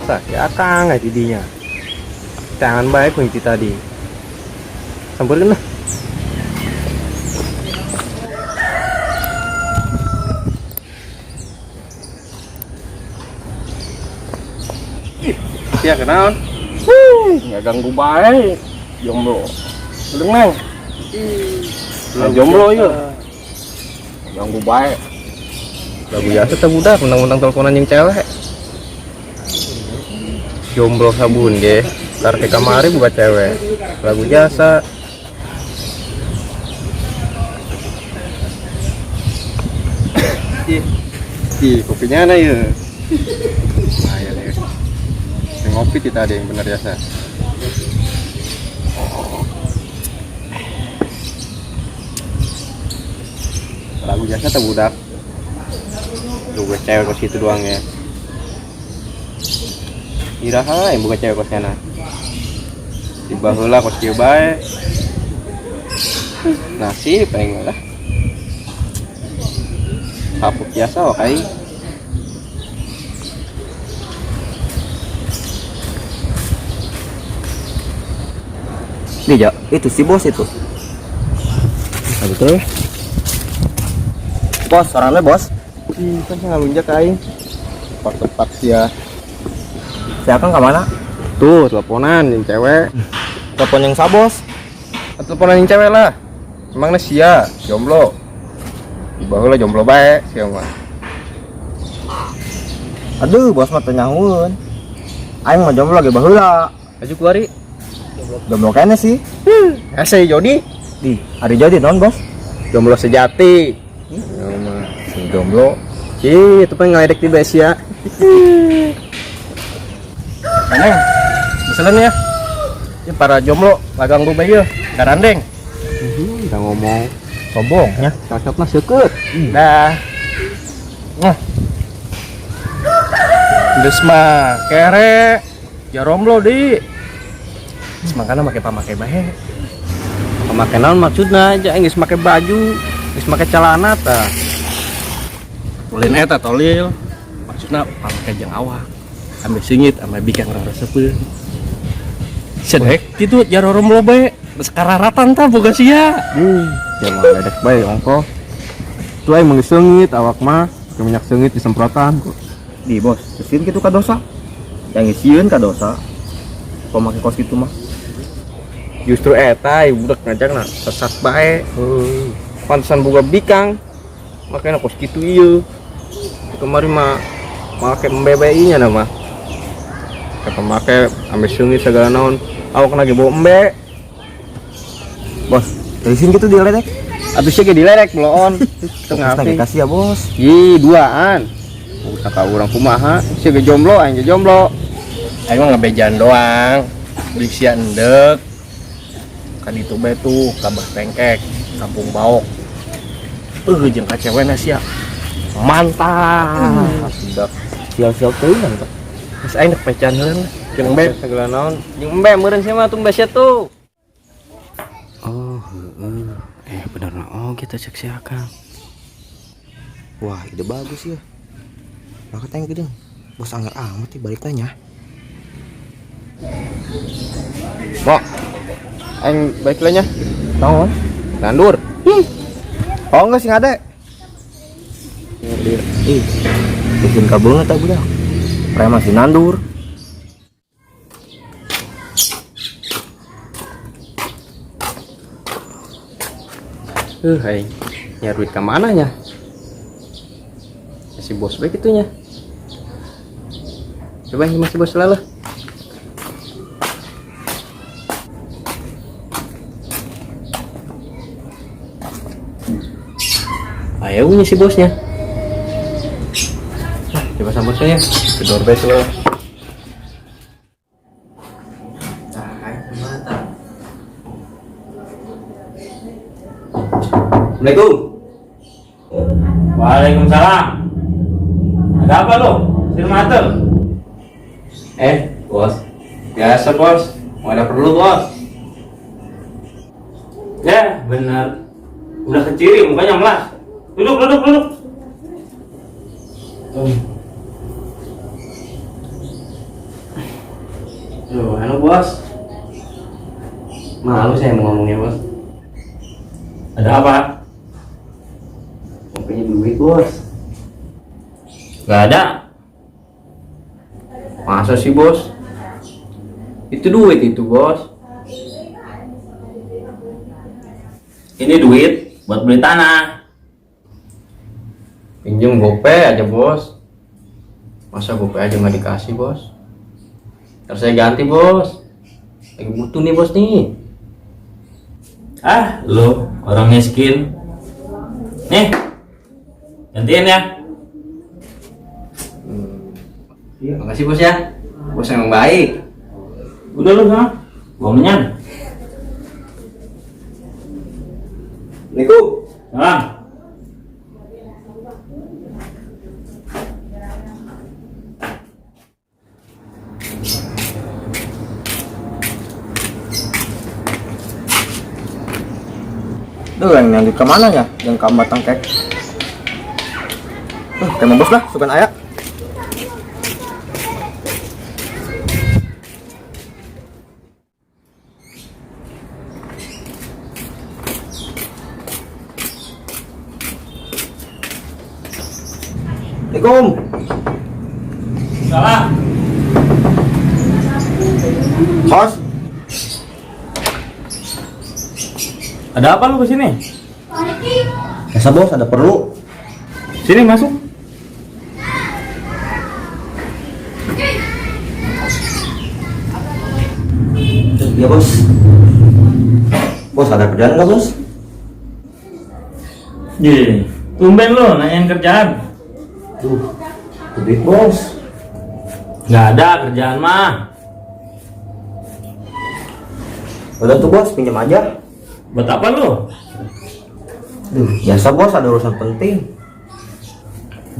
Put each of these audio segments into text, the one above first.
biasa ya akang aja didinya. Jangan baik kunci tadi. Samperin lah. Ya kenal. Nggak ganggu baik. Jomblo. Udah neng. Jomblo yuk. Ganggu baik. Lagu biasa tuh budak mentang-mentang teleponan yang cewek. Jomblo sabun deh. Ntar ke kamari buka cewek. Lagu jasa. Ih, kopinya ana ya. Nah, ya deh. Ngopi kita ada yang bener jasa. Lagu jasa tuh budak. Gue cewek kos itu doang ya. Iraha yang buka cewek kos sana. Tiba heula kos kieu bae. Nasib pengen lah. Kapuk biasa wakai. Nih ya, itu si bos itu. Nah, betul. Bos, orangnya bos. Kan saya ngalunjak aing. Tepat ya. Saya kan kemana? Tuh, teleponan yang cewek. Telepon yang sabos. Teleponan yang cewek lah. Emangnya sia, jomblo. Tiba heula jomblo bae, sia mah. Aduh, bos mah tanyahun. Aing mah jomblo lagi baheula. Aju kuari. Jomblo kene sih. Ase Jody. Di, hari jadi non bos. Jomblo sejati. Mah Si jomblo. itu pengen ngeledek di Besia. Neng, misalnya ya. Ini para jomblo lagang gue bayi garandeng. Udah ngomong Sombong ya. cocoknya seukeut. Dah. Nah. Geus mah kere. Ya romblo di. Geus makana make pamake bae. Pamake naon maksudna aja geus make baju, geus make celana tah. Ulin eta tolil. Maksudna pamake jeung awak. Ambil singit ame bikang raraseupeun. Sedek kitu jaro romblo bae. Geus kararatan tah boga sia. Jangan ledek bae ongko. Tu aing manggeus seungit awak mah ke minyak seungit disemprotan. Di bos, kesin gitu ka dosa. Yang isieun ka dosa. Pemake kos gitu mah. Justru eta budak ngajangna sesat bae. Pantesan boga bikang. Makanya kos kitu ieu. Kemarin mah make mbebeinya na mah. Kata make ambe seungit segala naon. Awak lagi bawa embe. Bos, kesin gitu diledek. Abisnya ge dilerek bloon. Tengah kasih ya bos. Ih, duaan. Usah ka urang kumaha, sia ge jomblo aing ge jomblo. Aing mah ngabejan doang. Beli sia endek. Kan itu bae tuh kabah tengkek, kampung baok. Jeung ka cewekna sia. Mantap. Sedap. Sial-sial teuing tah. Geus aing rek pecan heula. Jeung embe segala naon. Jeung embe meureun sia mah tung bese tuh. Oh, bener lah. Oh, kita cek si Akang. Wah, ide bagus ya. Maka tanya gede. Bos anggar amat nih balik tanya. Mo. Aing baik lah nya. Naon? Nandur. Oh enggak sih ngade. Ih, bikin kabelnya tak budak. Saya masih nandur. Hai, nyari duit ke mana nya? Si bos baik itunya. Coba yang masih bos lalu. Ayo punya si bosnya. Nah, coba sambut saya. Kedor bes lo. Assalamualaikum. Waalaikumsalam. Ada apa lo? Sirmater. Bos. Biasa bos. Mau ada perlu bos. Ya, benar. Udah keciri mukanya melas. Duduk. Halo bos. Malu saya mau ngomongnya bos. Ada apa? Mau punya duit bos. Gak ada. Masa sih bos? Itu duit itu bos. Ini duit buat beli tanah. Pinjem GoPay aja bos. Masa GoPay aja nggak dikasih bos? Harus saya ganti bos. Lagi butuh nih bos nih. Ah, lo orang miskin. Nih, gantiin ya. Iya, makasih bos ya. Bos emang baik. Udah lu sana, gua menyan. Assalamualaikum. Salam. Duh, yang nyangkut kemana ya? Yang kamar tangkek. Kayak bos lah, sukan ayak. Assalamualaikum. Salam. Bos, Ada apa lu kesini? biasa bos, ada perlu. Sini masuk. Iya bos. Bos ada kerjaan nggak bos? Iya. Tumben lu nanyain kerjaan. Duit bos. Nggak ada kerjaan mah. Udah tuh bos, pinjam aja. Buat apa lu? Biasa bos, ada urusan penting.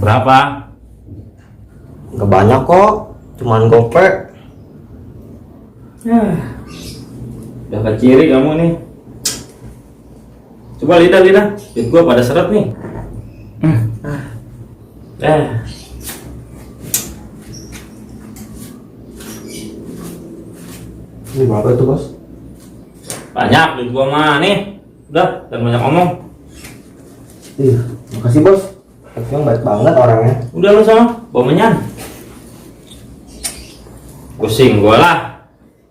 Berapa? Nggak banyak kok, cuman GoPay. Udah keciri kamu nih. Coba lidah. Duit gua pada seret nih. Ini berapa itu bos? Banyak duit gua mah nih. Udah, jangan banyak ngomong. Makasih bos. Yang baik banget orangnya. Udah lu sama, bawa menyan. Pusing gua lah.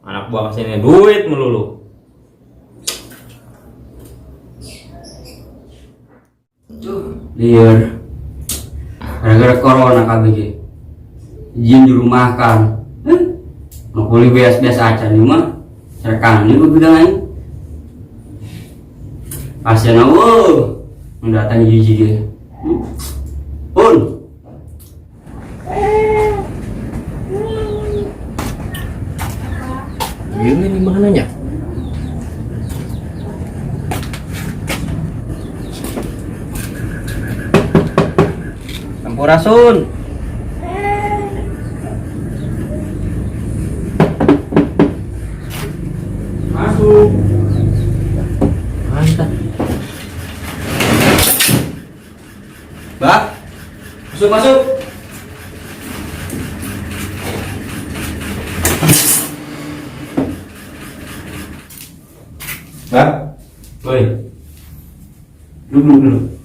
Anak gua kesini duit melulu. Liar gara-gara corona KBG izin dirumahkan nggak boleh biasa-biasa aja nih mah serkan ini gue bilang aja pasien aku mendatangi jiji dia pun Ini di mananya? Sampurasun. Masuk. Mantap. Mbak, masuk. Mbak, Woi. Dulu.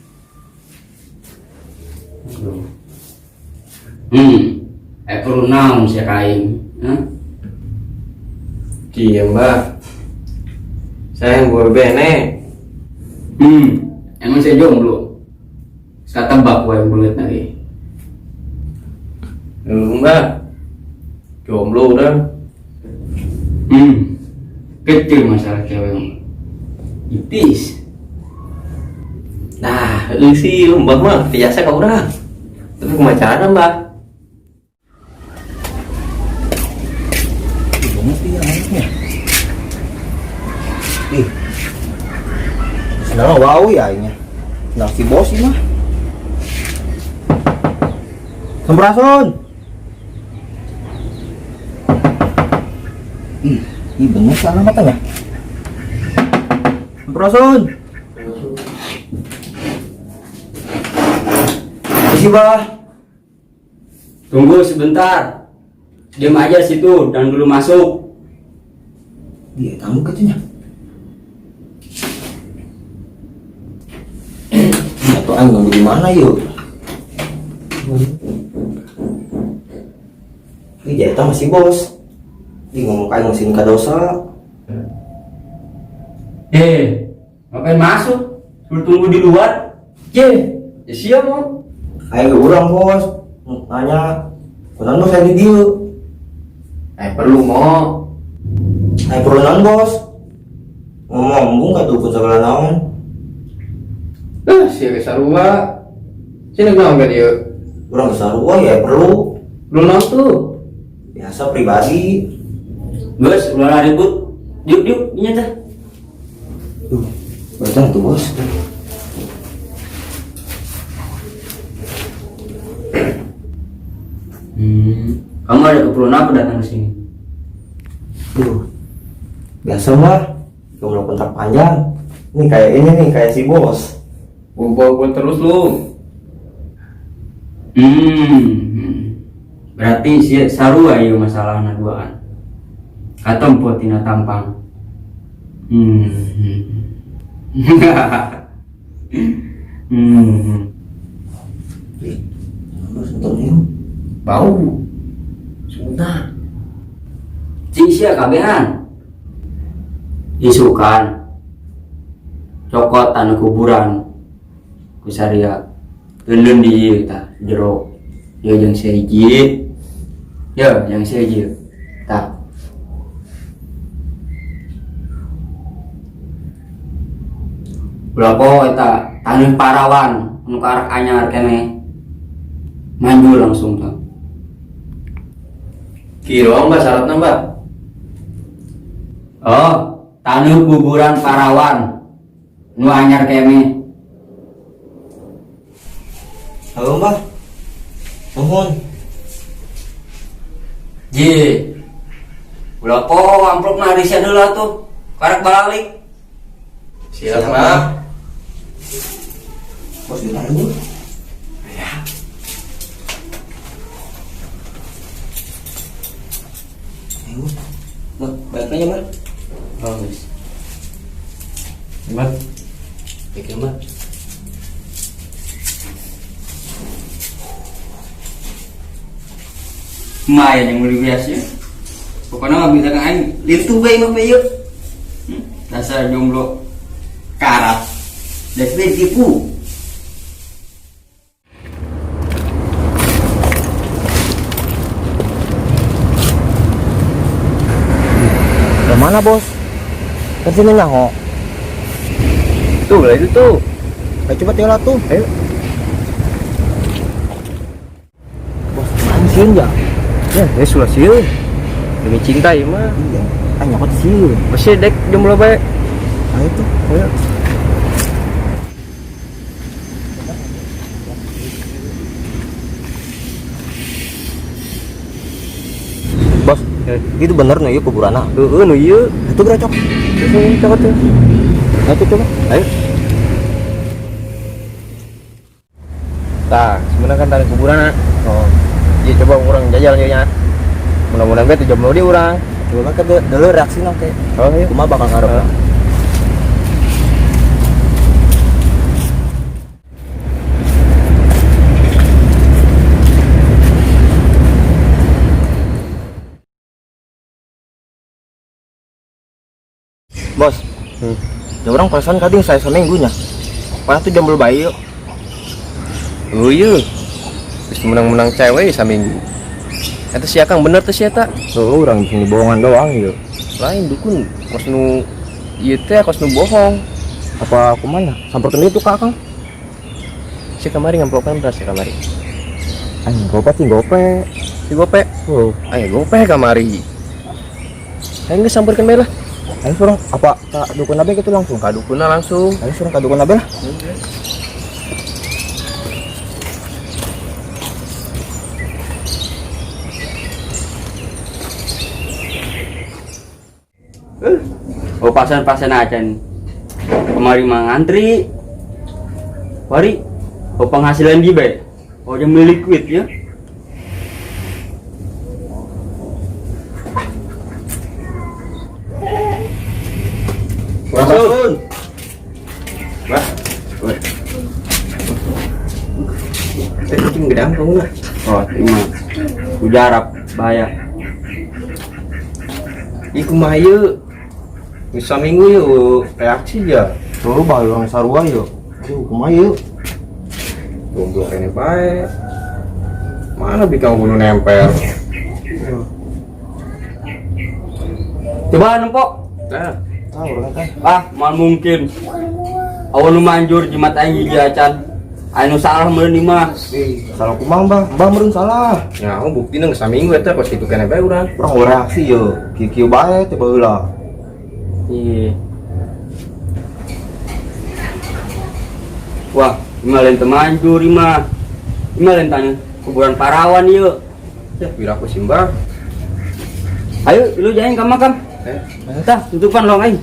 perlu naon sih kain Iya mbak. Saya yang gue bene. emang saya jomblo saya tebak gue yang bulat lagi Lu mbak. Jomblo udah. kecil masalah cewek itis. Nah, lu sih lu mbak mah biasa kau orang. Tapi kemacara mbak. Ih, senang wow ya ini. Senang si bos ini mah. Sampurasun. Ih bener sih alamatnya. Sampurasun. Bah. Tunggu sebentar, diam aja situ dan dulu masuk. Dia tamu katanya. Atau angin di mana yuk? Ini jahitnya masih bos. Dia ngomong kayak mesin kadosa. Ngapain masuk? Suruh tunggu di luar. Ya siap mau. Ayo ulang bos. Nanya. Kenapa saya di dia? Perlu mau. Ayo perunan bos. Ngomong kan tuh segala naon. Si sarua. Sini naon ka dia? Kurang kesarua ya perlu. Belum naon tuh. Biasa pribadi. Bos, ulah ribut. Yuk, ini teh. Betul tuh bos. Kamu ada keperluan apa datang ke sini? Biasa mah. Jumlah kontrak panjang. Ini kayak ini nih kayak si bos. Gua terus lu. Berarti si sarua ieu masalahna duaan. Katempo tina tampang. Bos nonton yuk. Bau. Sudah. Cing sia kabehan. Isukan. Cokot anu kuburan. Kusaria. Euleuh di ieu tah jero. Ya jeung sehiji. Ya yang sehiji. Tah. Berapa eta taneuh parawan anu karak anyar keneh. Maju langsung tah. Kira mbak syaratnya mbak. Oh, taneuh kuburan parawan nu anyar keneh. Halo mbak. Nuhun. Ji. Ulah po amplopna risa heula tuh. Karak balik. Siap mbak. Bos ditanya. Ayo. Mbak, balik aja mbak. Bagus. Mbak. Pikir mbak. Lumayan yang beli biasa. Pokoknya nggak bisa kan aing lintu bae mah bae yuk. Dasar jomblo karat. Dasar tipu. Ke mana bos? Ke sini nyaho. Tuh lah itu tuh. Ayo coba tiola tuh. Ayo. Bos, mancing ya? Ya sudah sieu. Demi cinta ya mah. Iya. Ayo nyokot sih. Masih dek jomblo bae. Ayo tuh. Ayo. Bos, itu bener nih kuburan ah. Heeh nu ieu. Itu gerak cok. Coba tuh. Ayo coba. Ayo. Tah, sebenarnya kan tadi kuburan ah. Oh. Iya coba orang jajal nya. Mudah-mudahan bete jomblo dia orang. Coba ke dulu reaksi nanti. Oh iya. Cuma bakal ngarep. Bos, ya orang perasaan kadang saya seminggunya. Padahal tuh jomblo bayi yuk. Oh iya. Terus menang-menang cewek saminggu. Eta si Akang bener tuh si eta. Tuh orang di sini bohongan doang yuk. Lain dukun kos nu ieu teh kos nu bohong. Apa aku mana? Samperkeun itu kak Kang. Si kamari ngamplokan beras si kamari. Anjing gope sih gope. Si gope. Oh, Ayo gope kamari. Ayo geus sampeurkeun bae lah. ayo suruh apa kak dukun abe gitu langsung. Ka dukunna langsung. Ayo suruh kak dukun abe lah. Oh pasan-pasan aja nih. Kemari mah ngantri. Wari. Oh penghasilan dia bae. Oh yang beli liquid ya. mujarab bahaya. Iku mah ieu. Bisa minggu yuk reaksi ya. Lu bae orang sarua yuk. Aduh, kumaha yuk. Goblok ini bae. Mana bikang kudu nempel. Coba nempok. Nah, Ah, urang teh. Mal mungkin. Awan nu manjur jimat aing hiji acan. Anu salah meureun ieu mah. Salah kumaha, Mbah? Mbah meureun salah. nyaho buktina geus saminggu eta pas kitu keneh bae urang. Urang reaksi yuk. Kieu bae teh baheula. Iya. Wah, imalen teu manjur imah. Imalen tanya kuburan parawan ieu. Ya, piraku simbah. Ayo, lu jalan ka makam. Tah, tutupan long aing.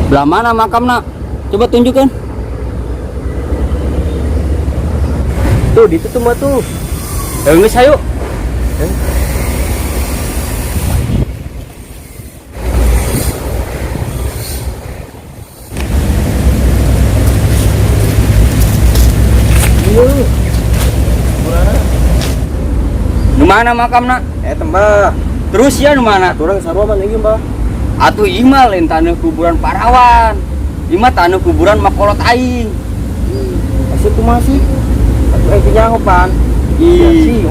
Belah mana makamna? Coba tunjukkan. Tuh, di situ mah tuh. Geus ayo. Nu mana makamna? Mbah. Terus ya nu mana? Urang sarua mah ieu, Mbah. Atuh imah lain taneuh kuburan parawan. Imah taneuh kuburan makolot aing. Masih kumaha sih? Atuh nyaho pan. Ih.